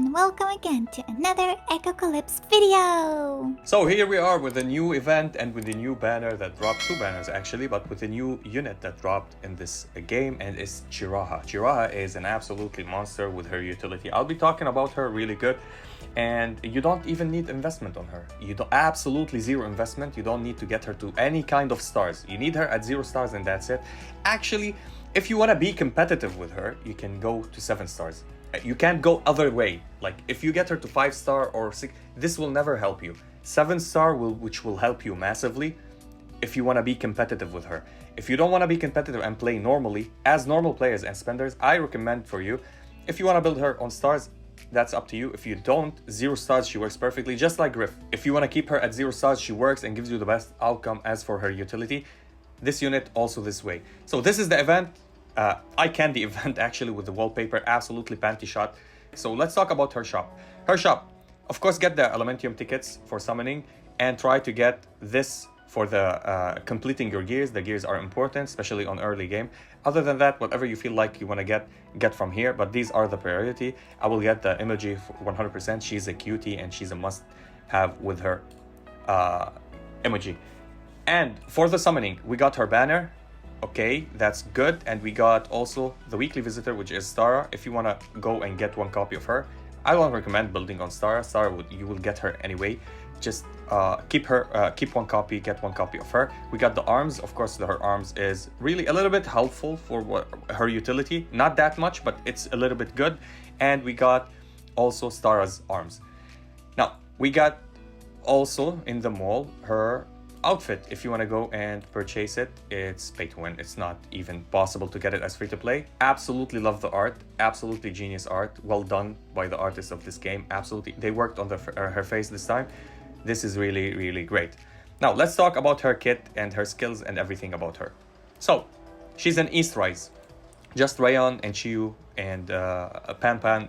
and welcome again to another Echocalypse video! So here we are with a new event and with a new banner that dropped, two banners actually, but with a new unit that dropped in this game, and it's Chiraha. Chiraha is an absolutely monster with her utility. I'll be talking about her really good, and you don't even need investment on her. You don't, absolutely zero investment. You don't need to get her to any kind of stars. You need her at 0 stars and that's it. Actually, if you want to be competitive with her, you can go to 7 stars. You can't go other way. Like if you get her to 5 star or 6, this will never help you. 7 star which will help you massively if you want to be competitive with her. If you don't want to be competitive and play normally as normal players and spenders, I recommend for you, if you want to build her on stars, that's up to you. If you don't, 0 stars, she works perfectly, just like Griff. If you want to keep her at 0 stars, she works and gives you the best outcome. As for her utility, this unit also this way. So this is the event. Eye candy event actually, with the wallpaper, absolutely panty shot. So let's talk about her shop. Her shop, of course, get the Elementium tickets for summoning and try to get this for the completing your gears. The gears are important, especially on early game. Other than that, whatever you feel like you want to get from here, but these are the priority. I will get the emoji for 100%. She's a cutie and she's a must have with her emoji. And for the summoning, we got her banner. Okay, that's good. And we got also the weekly visitor, which is Stara. If you want to go and get 1 copy of her, I don't recommend building on Stara. You will get her anyway. Just keep 1 copy, get 1 copy of her. We got the arms. Of course, her arms is really a little bit helpful for her utility. Not that much, but it's a little bit good. And we got also Stara's arms. Now, we got also in the mall her outfit. If you want to go and purchase it, it's pay to win. It's not even possible to get it as free to play. Absolutely love the art. Absolutely genius art. Well done by the artists of this game. Absolutely, they worked on her face this time. This is really, really great. Now let's talk about her kit and her skills and everything about her. So she's an East Rise, just Rayon and Chiyu and Pan Pan.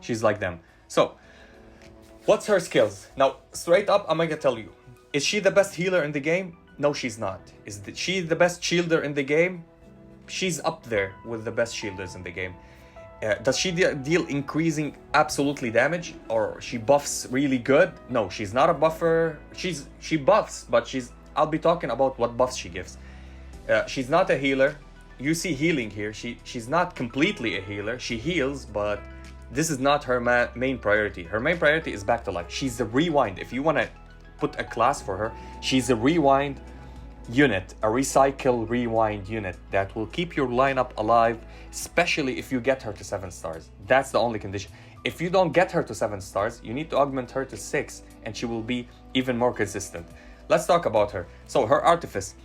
She's like them. So what's her skills? Now straight up, I'm gonna tell you, is she the best healer in the game? No, she's not. Is she the best shielder in the game? She's up there with the best shielders in the game. Does she deal increasing absolutely damage, or she buffs really good? No, she's not a buffer. She buffs, but I'll be talking about what buffs she gives. She's not a healer. You see healing here. She's not completely a healer. She heals, but this is not her main priority. Her main priority is back to life. She's the rewind. If you want to put a class for her, she's a rewind unit, a recycle rewind unit that will keep your lineup alive, especially if you get her to 7 stars. That's the only condition. If you don't get her to 7 stars, you need to augment her to 6 and she will be even more consistent. Let's talk about her. So her artifice,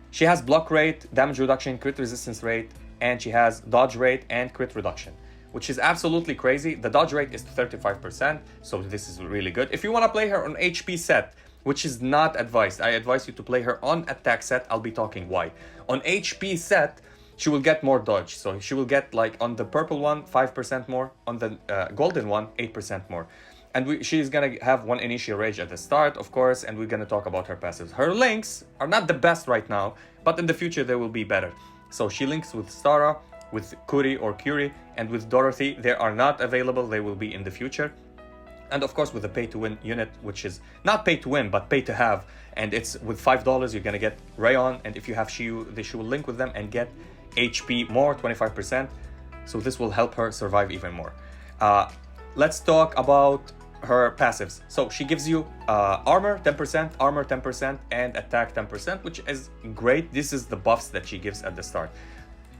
she has block rate, damage reduction, crit resistance rate, and she has dodge rate and crit reduction, which is absolutely crazy. The dodge rate is 35%, so this is really good. If you want to play her on HP set, which is not advised, I advise you to play her on attack set. I'll be talking why. On HP set, she will get more dodge. So she will get, like on the purple one, 5% more, on the golden one, 8% more. And she's gonna have 1 initial rage at the start, of course, and we're gonna talk about her passives. Her links are not the best right now, but in the future they will be better. So she links with Stara, with Kuri or Curie, and with Dorothy. They are not available, they will be in the future. And of course with the pay to win unit, which is not pay to win, but pay to have. And it's with $5, you're gonna get Rayon. And if you have Shiyu, she will link with them and get HP more, 25%. So this will help her survive even more. Let's talk about her passives. So she gives you armor 10%, and attack 10%, which is great. This is the buffs that she gives at the start.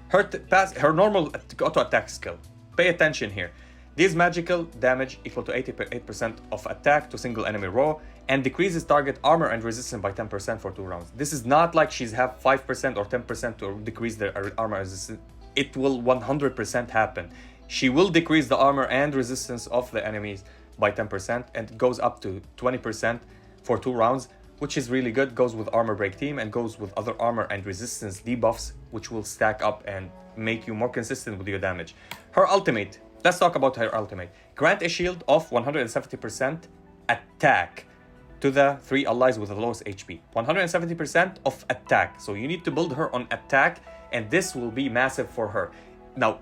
Her normal auto attack skill. Pay attention here. Deals magical damage equal to 88% of attack to single enemy raw, and decreases target armor and resistance by 10% for 2 rounds. This is not like she's have 5% or 10% to decrease their armor resistance. It will 100% happen. She will decrease the armor and resistance of the enemies by 10%, and it goes up to 20% for 2 rounds, which is really good. Goes with armor break team and goes with other armor and resistance debuffs, which will stack up and make you more consistent with your damage. Her ultimate. Let's talk about her ultimate. Grant a shield of 170% attack to the 3 allies with the lowest HP. 170% of attack. So you need to build her on attack, and this will be massive for her. Now,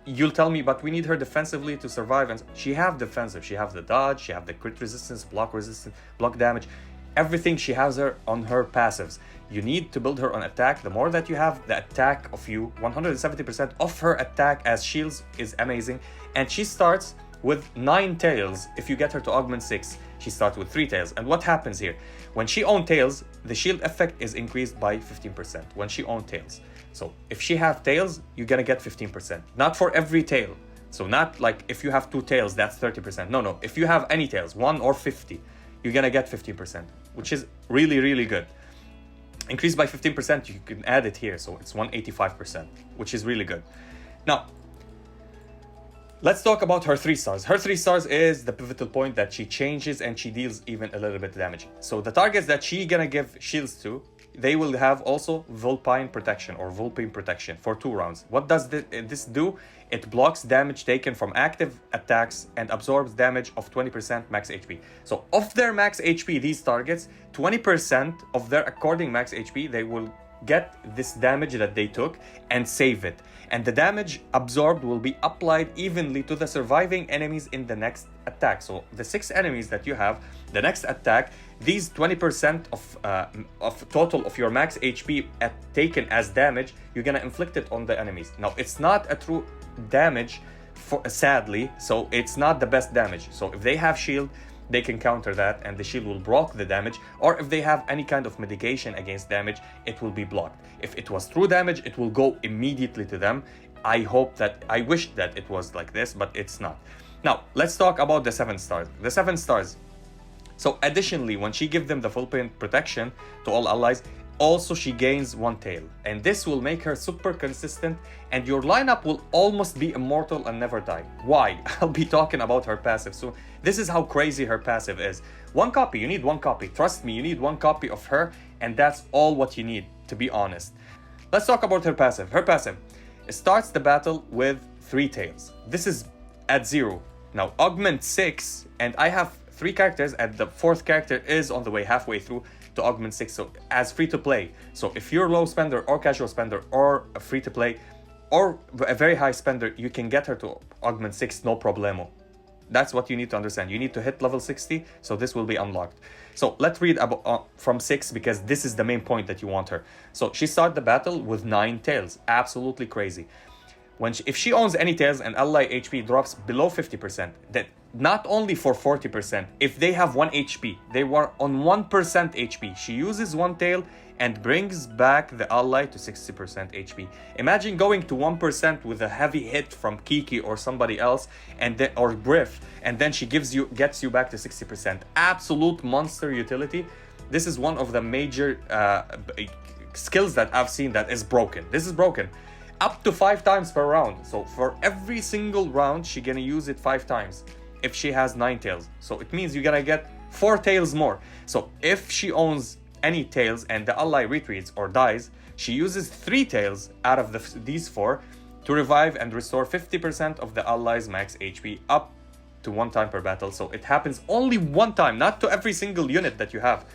you'll tell me, but we need her defensively to survive. And she have defensive. She have the dodge. She have the crit resistance, block damage. Everything she has her on her passives. You need to build her on attack. The more that you have the attack of you, 170% of her attack as shields is amazing. And she starts with 9 tails. If you get her to augment 6, she starts with 3 tails. And what happens here? When she owns tails, the shield effect is increased by 15% when she owns tails. So if she have tails, you're gonna get 15%. Not for every tail. So not like if you have 2 tails, that's 30%. No. If you have any tails, 1 or 50, you're gonna get 15%, which is really, really good. Increased by 15%, you can add it here. So it's 185%, which is really good. Now, let's talk about her 3 stars. Her 3 stars is the pivotal point that she changes and she deals even a little bit damage. So the targets that she gonna give shields to, they will have also Vulpine protection or Vulpine protection for 2 rounds. What does this do? It blocks damage taken from active attacks and absorbs damage of 20% max HP. So of their max HP, these targets, 20% of their according max HP, they will get this damage that they took and save it. And the damage absorbed will be applied evenly to the surviving enemies in the next attack. So the 6 enemies that you have, the next attack, these 20% of total of your max HP taken as damage, you're gonna inflict it on the enemies. Now, it's not a true damage, sadly, so it's not the best damage. So if they have shield, they can counter that and the shield will block the damage, or if they have any kind of mitigation against damage, it will be blocked. If it was true damage, it will go immediately to them. I wish that it was like this, but it's not. Now, let's talk about the 7 stars. The 7 stars. So additionally, when she gives them the full pain protection to all allies, also she gains 1 tail. And this will make her super consistent and your lineup will almost be immortal and never die. Why? I'll be talking about her passive soon. This is how crazy her passive is. 1 copy, you need 1 copy. Trust me, you need 1 copy of her and that's all what you need, to be honest. Let's talk about her passive. Her passive starts the battle with 3 tails. This is at 0. Now augment 6 and I have 3 characters and the 4th character is on the way halfway through to augment 6, so as free to play. So if you're low spender or casual spender or a free to play or a very high spender, you can get her to augment 6 no problemo. That's what you need to understand. You need to hit level 60, so this will be unlocked. So let's read about from 6 because this is the main point that you want her. So she started the battle with 9 tails. Absolutely crazy. If she owns any tails and ally HP drops below 50%, that not only for 40%, if they have 1 HP, they were on 1% HP, she uses 1 tail and brings back the ally to 60% HP. Imagine going to 1% with a heavy hit from Kiki or somebody else, or Briff, and then she gets you back to 60%. Absolute monster utility. This is one of the major skills that I've seen that is broken. This is broken. Up to 5 times per round. So for every single round, she's gonna use it 5 times if she has 9 tails. So it means you're gonna get 4 tails more. So if she owns any tails and the ally retreats or dies, she uses 3 tails out of these 4 to revive and restore 50% of the ally's max HP up to 1 time per battle. So it happens only 1 time, not to every single unit that you have.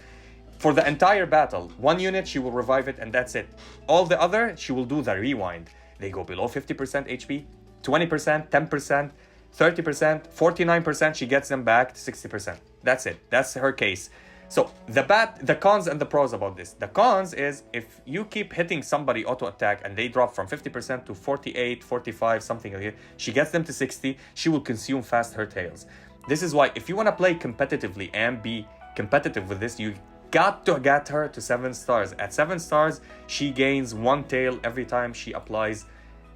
For the entire battle, 1 unit, she will revive it and that's it. All the other, she will do the rewind. They go below 50% HP, 20%, 10%, 30%, 49%, she gets them back to 60%. That's it. That's her case. So the cons and the pros about this. The cons is if you keep hitting somebody auto attack and they drop from 50% to 48, 45, something like that, she gets them to 60, she will consume fast her tails. This is why if you want to play competitively and be competitive with this, you got to get her to 7 stars. At 7 stars, she gains 1 tail every time she applies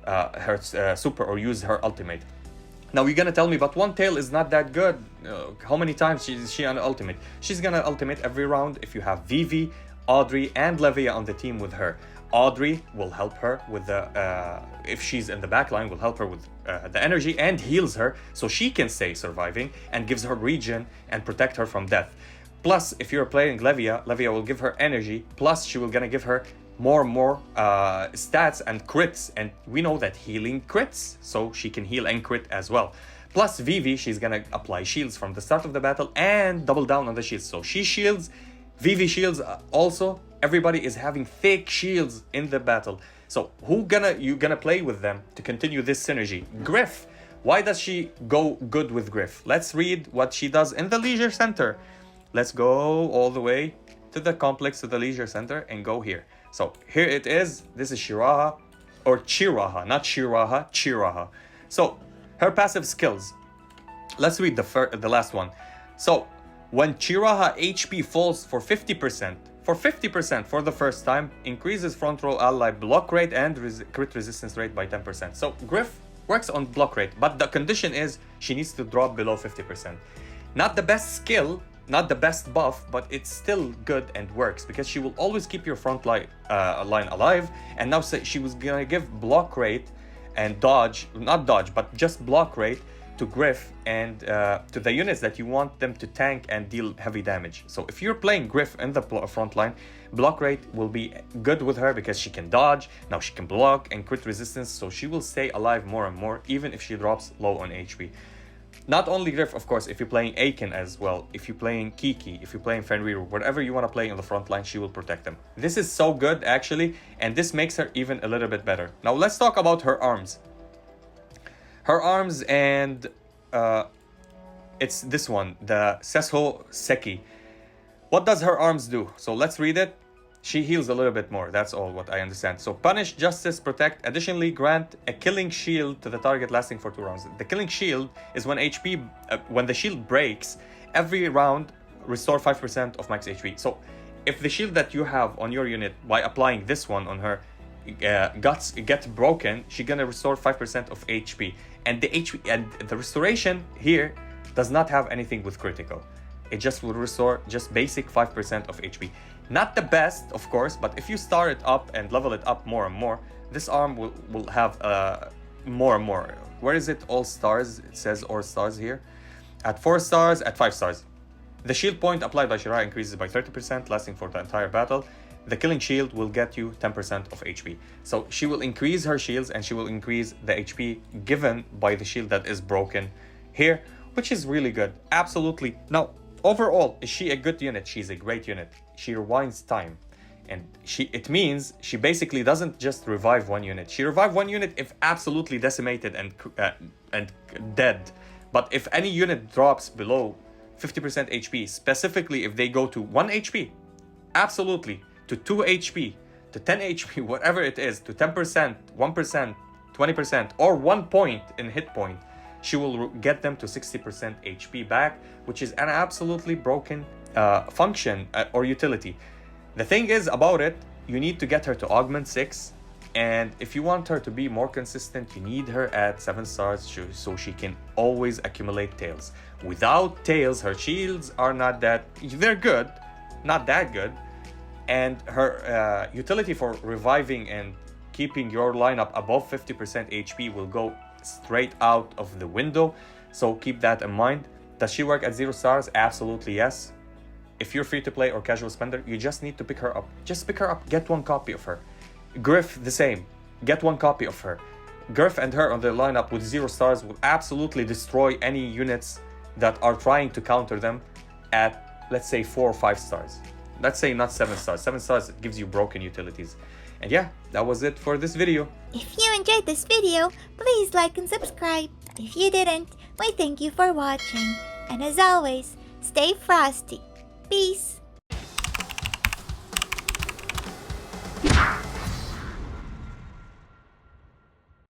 her super or use her ultimate. Now you're gonna tell me, but 1 tail is not that good. How many times is she on ultimate? She's gonna ultimate every round if you have Vivi, Audrey, and Levia on the team with her. Audrey will help her with the, if she's in the backline, will help her with the energy and heals her so she can stay surviving and gives her regen and protect her from death. Plus, if you're playing Levia will give her energy, plus she will gonna give her more stats and crits, and we know that healing crits, so she can heal and crit as well. Plus Vivi, she's gonna apply shields from the start of the battle and double down on the shields. So she shields, Vivi shields also, Everybody is having fake shields in the battle. So you gonna play with them to continue this synergy? Griff. Why does she go good with Griff? Let's read what she does in the Leisure Center. Let's go all the way to the complex, to the Leisure Center, and go here. So here it is. This is Chiraha, or Chiraha, not Chiraha, Chiraha. So her passive skills. Let's read the last one. So when Chiraha HP falls for 50%, for the first time, increases front row ally block rate and crit resistance rate by 10%. So Griff works on block rate, but the condition is she needs to drop below 50%. Not the best skill, not the best buff, but it's still good and works because she will always keep your front line alive. And now she was gonna give block rate and not dodge, but just block rate to Griff and to the units that you want them to tank and deal heavy damage. So if you're playing Griff in the front line, block rate will be good with her because she can dodge, now she can block and crit resistance, so she will stay alive more and more even if she drops low on HP. Not only Griff, of course, if you're playing Aiken as well, if you're playing Kiki, if you're playing Fenrir, whatever you want to play in the front line, she will protect them. This is so good actually, and this makes her even a little bit better. Now let's talk about her arms. Her arms, and it's this one, the Sessho-Seki. What does her arms do? So let's read it. She heals a little bit more, that's all what I understand. So punish, justice, protect, additionally grant a killing shield to the target lasting for 2 rounds. The killing shield is when when the shield breaks, every round restore 5% of max HP. So if the shield that you have on your unit, by applying this one on her, gets broken, she's gonna restore 5% of HP. And the restoration here does not have anything with critical. It just will restore just basic 5% of HP. Not the best, of course, but if you start it up and level it up more and more, this arm will have more and more. Where is it? All stars. It says all stars here. At 4 stars, at 5 stars. The shield point applied by Chiraha increases by 30%, lasting for the entire battle. The killing shield will get you 10% of HP. So she will increase her shields and she will increase the HP given by the shield that is broken here, which is really good. Absolutely. Now, overall, is she a good unit? She's a great unit. She rewinds time. And it means she basically doesn't just revive one unit. She revives one unit if absolutely decimated and dead. But if any unit drops below 50% HP, specifically if they go to 1 HP, absolutely, to 2 HP, to 10 HP, whatever it is, to 10%, 1%, 20%, or 1 point in hit point, she will get them to 60% HP back, which is an absolutely broken function or utility. The thing is about it, you need to get her to augment 6, and if you want her to be more consistent, you need her at 7 stars so she can always accumulate tails. Without tails, her shields are not that, they're good, not that good, and her utility for reviving and keeping your lineup above 50% HP will go straight out of the window, so keep that in mind. Does she work at 0 stars? Absolutely yes. If you're free to play or casual spender, you just need to pick her up. Just pick her up, get 1 copy of her. Griff, the same, get 1 copy of her. Griff and her on the lineup with 0 stars will absolutely destroy any units that are trying to counter them at, let's say, 4 or 5 stars. Let's say not 7 stars. 7 stars gives you broken utilities. And yeah, that was it for this video. If you enjoyed this video, please like and subscribe. If you didn't, we thank you for watching. And as always, stay frosty. Peace.